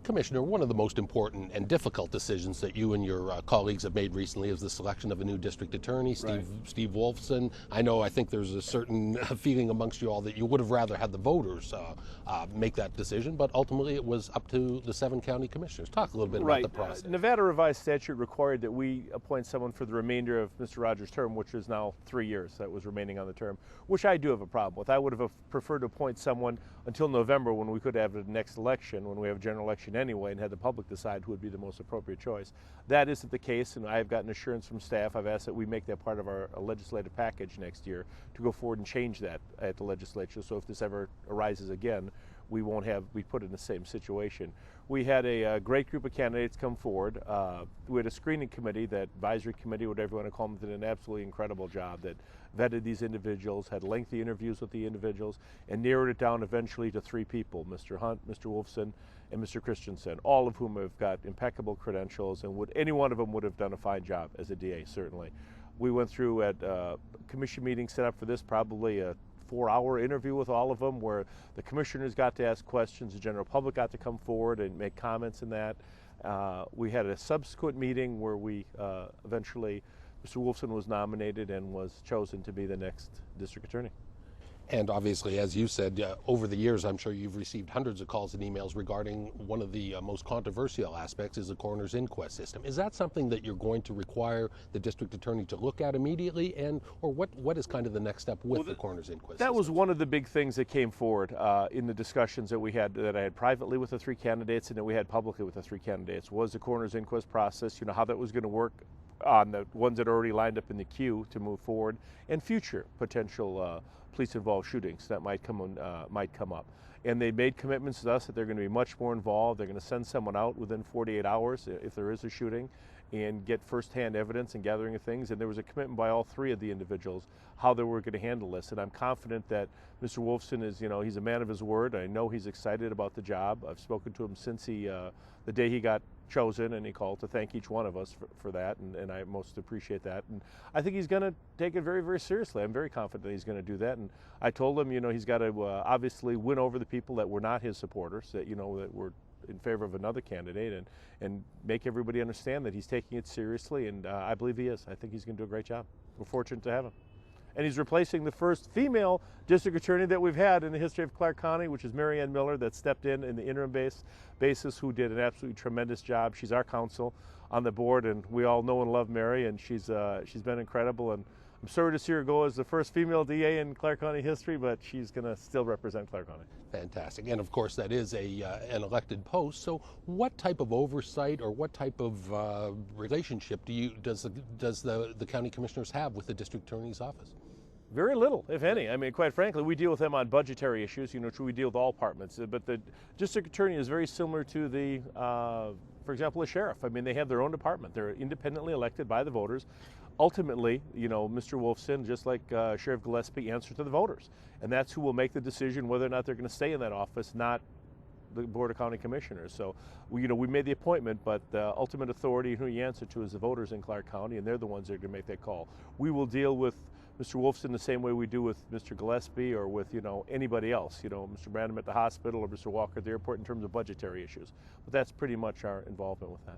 Commissioner, one of the most important and difficult decisions that you and your colleagues have made recently is the selection of a new district attorney, Steve Wolfson. I think there's a certain feeling amongst you all that you would have rather had the voters make that decision, but ultimately it was up to the 7 county commissioners. Talk a little bit about the process. Nevada revised statute required that we appoint someone for the remainder of Mr. Rogers' term, which is now 3 years that was remaining on the term, which I do have a problem with. I would have preferred to appoint someone until November, when we could have the next election, when we have a general election anyway, and had the public decide who would be the most appropriate choice. That isn't the case, and I have gotten assurance from staff. I've asked that we make that part of our legislative package next year to go forward and change that at the legislature. So if this ever arises again, we won't be put in the same situation. We had a great group of candidates come forward. We had a screening committee, that advisory committee, whatever you want to call them, did an absolutely incredible job that vetted these individuals, had lengthy interviews with the individuals, and narrowed it down eventually to 3 people, Mr. Hunt, Mr. Wolfson, and Mr. Christensen, all of whom have got impeccable credentials, and any one of them would have done a fine job as a DA, certainly. We went through at a commission meeting set up for this, probably a 4-hour interview with all of them, where the commissioners got to ask questions, the general public got to come forward and make comments in that. We had a subsequent meeting where we eventually, Mr. Wolfson was nominated and was chosen to be the next district attorney. And obviously, as you said, over the years, I'm sure you've received hundreds of calls and emails regarding one of the most controversial aspects is the coroner's inquest system. Is that something that you're going to require the district attorney to look at immediately, or what is kind of the next step with the coroner's inquest That system? was one of the big things that came forward in the discussions that we had, that I had privately with the 3 candidates and that we had publicly with the 3 candidates, was the coroner's inquest process, how that was going to work on the ones that are already lined up in the queue to move forward, and future potential police-involved shootings that might come up. And they made commitments to us that they're going to be much more involved. They're going to send someone out within 48 hours if there is a shooting, and get firsthand evidence and gathering of things. And there was a commitment by all 3 of the individuals how they were going to handle this. And I'm confident that Mr. Wolfson is, he's a man of his word. I know he's excited about the job. I've spoken to him since the day he got chosen, and he called to thank each one of us for that, and I most appreciate that. And I think he's going to take it very, very seriously. I'm very confident that he's going to do that. And I told him, he's got to obviously win over the people that were not his supporters, that that were in favor of another candidate, and make everybody understand that he's taking it seriously, and I believe he is. I think he's going to do a great job. We're fortunate to have him. And he's replacing the first female district attorney that we've had in the history of Clark County, which is Mary Ann Miller, that stepped in the interim basis, who did an absolutely tremendous job. She's our counsel on the board, and we all know and love Mary, and she's been incredible. And I'm sorry to see her go as the first female DA in Clark County history, but she's going to still represent Clark County. Fantastic. And of course, that is an elected post. So what type of oversight or what type of relationship does the county commissioners have with the district attorney's office? Very little, if any. I mean, quite frankly, we deal with them on budgetary issues, we deal with all departments. But the district attorney is very similar to the, for example, a sheriff. I mean, they have their own department. They're independently elected by the voters. Ultimately, Mr. Wolfson, just like Sheriff Gillespie, answers to the voters. And that's who will make the decision whether or not they're going to stay in that office, not the Board of County Commissioners. So, we made the appointment, but the ultimate authority who you answer to is the voters in Clark County, and they're the ones that are going to make that call. We will deal with Mr. Wolfson the same way we do with Mr. Gillespie or with, anybody else, Mr. Brandon at the hospital or Mr. Walker at the airport, in terms of budgetary issues. But that's pretty much our involvement with that.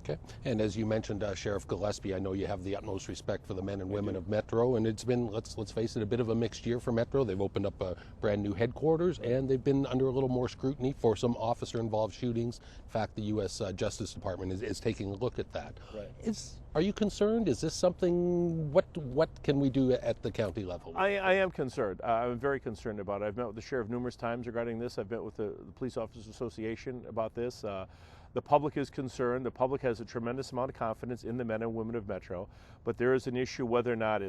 Okay. And as you mentioned, Sheriff Gillespie, I know you have the utmost respect for the men and women of Metro, and it's been, let's face it, a bit of a mixed year for Metro. They've opened up a brand new headquarters, and they've been under a little more scrutiny for some officer-involved shootings. In fact, the U.S. Justice Department is taking a look at that. Right. Are you concerned? Is this something, what can we do at the county level? I am concerned. I'm very concerned about it. I've met with the sheriff numerous times regarding this. I've met with the Police Officers Association about this. The public is concerned. The public has a tremendous amount of confidence in the men and women of Metro, but there is an issue whether or not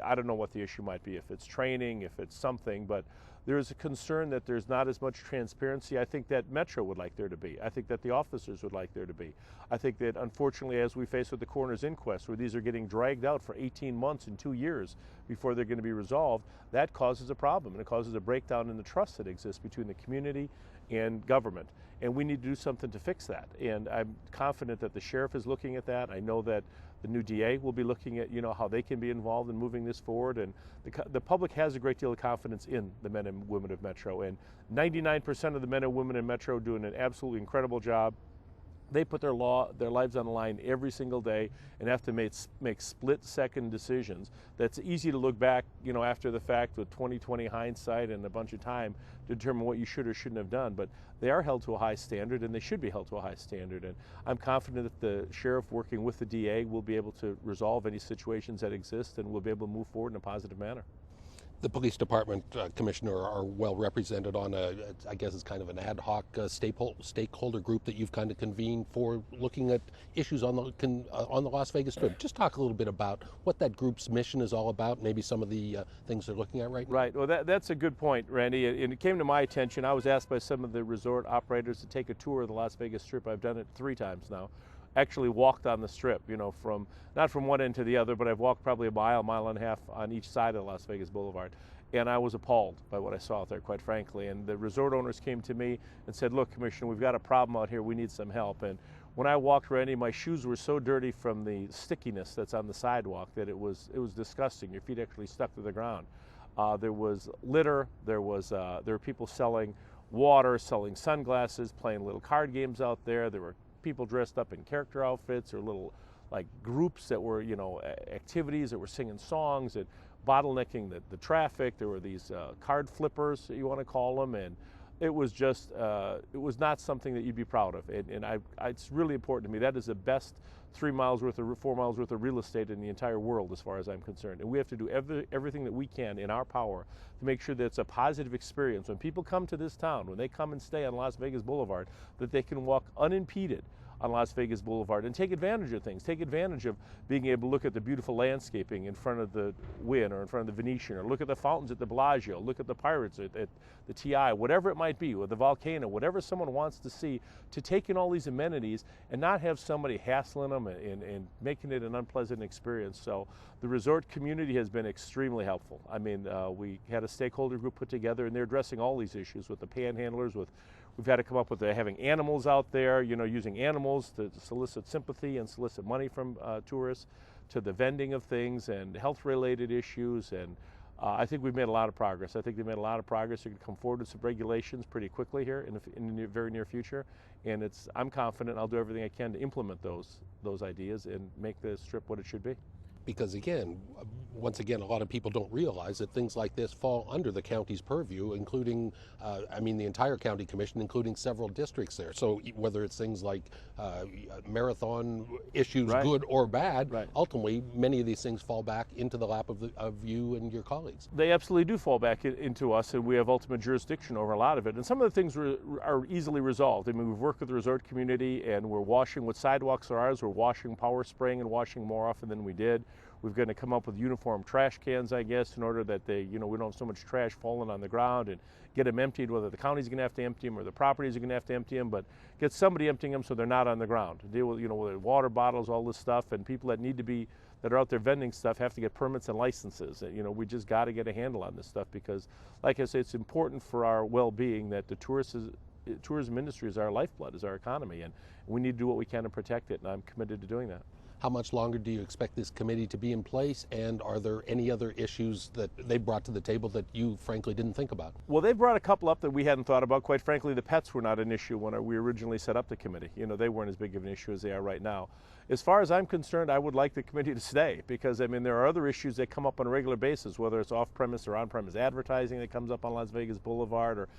I don't know what the issue might be, if it's training, if it's something, but there is a concern that there's not as much transparency. I think that Metro would like there to be. I think that the officers would like there to be. I think that, unfortunately, as we face with the coroner's inquest, where these are getting dragged out for 18 months and 2 years before they're going to be resolved, that causes a problem, and it causes a breakdown in the trust that exists between the community and government. And we need to do something to fix that. And I'm confident that the sheriff is looking at that. I know that the new DA will be looking at, how they can be involved in moving this forward. And the public has a great deal of confidence in the men and women of Metro. And 99% of the men and women in Metro doing an absolutely incredible job. They put their lives on the line every single day and have to make split-second decisions. That's easy to look back, after the fact with 20/20 hindsight and a bunch of time to determine what you should or shouldn't have done. But they are held to a high standard, and they should be held to a high standard. And I'm confident that the sheriff, working with the DA, will be able to resolve any situations that exist, and will be able to move forward in a positive manner. The police department, Commissioner, are well represented on I guess it's kind of an ad hoc stakeholder group that you've kind of convened for looking at issues on the Las Vegas Strip. Just talk a little bit about what that group's mission is all about, maybe some of the things they're looking at right now. Right, well that's a good point, Randy, and it came to my attention. I was asked by some of the resort operators to take a tour of the Las Vegas Strip. I've done it 3 times now. Actually walked on the Strip, not from one end to the other, but I've walked probably a mile and a half on each side of Las Vegas Boulevard. And I was appalled by what I saw out there, quite frankly. And the resort owners came to me and said, look, Commissioner, we've got a problem out here. We need some help. And when I walked, Randy, my shoes were so dirty from the stickiness that's on the sidewalk that it was disgusting. Your feet actually stuck to the ground. There was litter. There were people selling water, selling sunglasses, playing little card games out there. There were people dressed up in character outfits or little groups that were, activities that were singing songs and bottlenecking the traffic. There were these card flippers, you want to call them, and it was just, it was not something that you'd be proud of. And it's really important to me. That is the best 4 miles worth of real estate in the entire world, as far as I'm concerned. And we have to do everything that we can in our power to make sure that it's a positive experience. When people come to this town, when they come and stay on Las Vegas Boulevard, that they can walk unimpeded on Las Vegas Boulevard and take advantage of things. Take advantage of being able to look at the beautiful landscaping in front of the Wynn or in front of the Venetian, or look at the fountains at the Bellagio, look at the Pirates at the TI, whatever it might be, or the Volcano, whatever someone wants to see, to take in all these amenities and not have somebody hassling them and making it an unpleasant experience. So the resort community has been extremely helpful. I mean, we had a stakeholder group put together, and they're addressing all these issues with the panhandlers, we've had to come up with having animals out there, using animals to solicit sympathy and solicit money from tourists, to the vending of things and health-related issues. And I think we've made a lot of progress. I think they've made a lot of progress. They're going to come forward with some regulations pretty quickly here in the very near future. And I'm confident I'll do everything I can to implement those ideas and make the Strip what it should be. Because once again, a lot of people don't realize that things like this fall under the county's purview, including, the entire county commission, including several districts there. So whether it's things like marathon issues, right, good or bad, right, ultimately many of these things fall back into the lap of you and your colleagues. They absolutely do fall back into us, and we have ultimate jurisdiction over a lot of it. And some of the things are easily resolved. I mean, we've worked with the resort community, and we're washing what sidewalks are ours. We're washing, power spraying, and washing more often than we did. We're going to come up with uniform trash cans, I guess, in order that we don't have so much trash falling on the ground, and get them emptied, whether the county's going to have to empty them or the properties are going to have to empty them, but get somebody emptying them so they're not on the ground. Deal with, with water bottles, all this stuff, and people that are out there vending stuff have to get permits and licenses. We just got to get a handle on this stuff, because, like I say, it's important for our well-being that the tourism industry is our lifeblood, is our economy, and we need to do what we can to protect it, and I'm committed to doing that. How much longer do you expect this committee to be in place, and are there any other issues that they brought to the table that you frankly didn't think about? Well, they brought a couple up that we hadn't thought about. Quite frankly, the pets were not an issue when we originally set up the committee. They weren't as big of an issue as they are right now. As far as I'm concerned, I would like the committee to stay, because there are other issues that come up on a regular basis, whether it's off-premise or on-premise advertising that comes up on Las Vegas Boulevard, or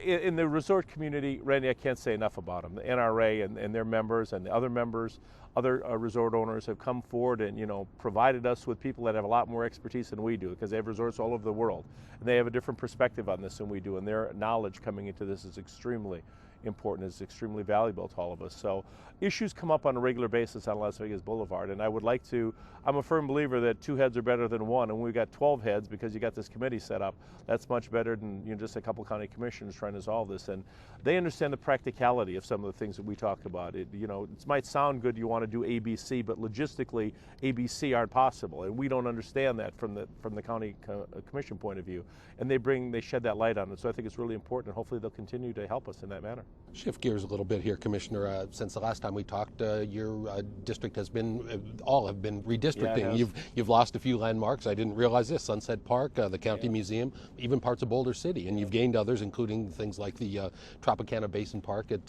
in the resort community. Randy, I can't say enough about them. The NRA and their members and the other members, other resort owners have come forward and provided us with people that have a lot more expertise than we do, because they have resorts all over the world, and they have a different perspective on this than we do, and their knowledge coming into this is extremely important, is extremely valuable to all of us. So issues come up on a regular basis on Las Vegas Boulevard, and I would like to, I'm a firm believer that 2 heads are better than 1, and we've got 12 heads because you got this committee set up. That's much better than just a couple county commissioners trying to solve this, and they understand the practicality of some of the things that we talk about. It might sound good, you want to do ABC, but logistically ABC aren't possible, and we don't understand that from the county commission point of view, and they shed that light on it. So I think it's really important, and hopefully they'll continue to help us in that manner. Shift gears a little bit here, Commissioner. Since the last time we talked, your district has been, all have been redistricting. Yeah, you've lost a few landmarks. I didn't realize this: Sunset Park, the County Museum, even parts of Boulder City, and you've gained others, including things like the Tropicana Basin Park at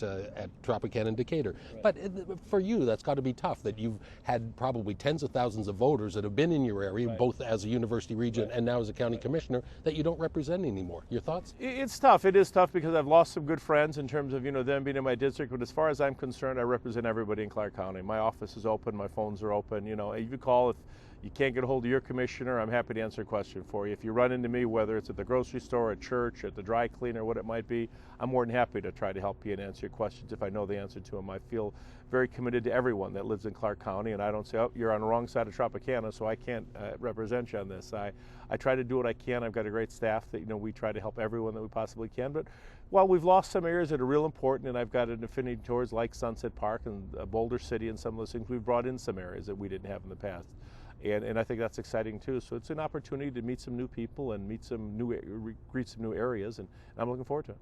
Tropicana and Decatur. Right. But for you, that's got to be tough. That you've had probably tens of thousands of voters that have been in your area, right, both as a university regent and now as a county commissioner, that you don't represent anymore. Your thoughts? It's tough. It is tough because I've lost some good friends in terms of them being in my district. But as far as I'm concerned, I represent everybody in Clark County. My office is open. My phones are open. If you call, if you can't get a hold of your commissioner, I'm happy to answer a question for you. If you run into me, whether it's at the grocery store, at church, at the dry cleaner, what it might be, I'm more than happy to try to help you and answer your questions if I know the answer to them. I feel very committed to everyone that lives in Clark County, and I don't say, oh, you're on the wrong side of Tropicana, so I can't represent you on this. I try to do what I can. I've got a great staff that we try to help everyone that we possibly can. But while we've lost some areas that are real important, and I've got an affinity towards like Sunset Park and Boulder City and some of those things, we've brought in some areas that we didn't have in the past. And I think that's exciting too. So it's an opportunity to meet some new people and greet some new areas, and I'm looking forward to it.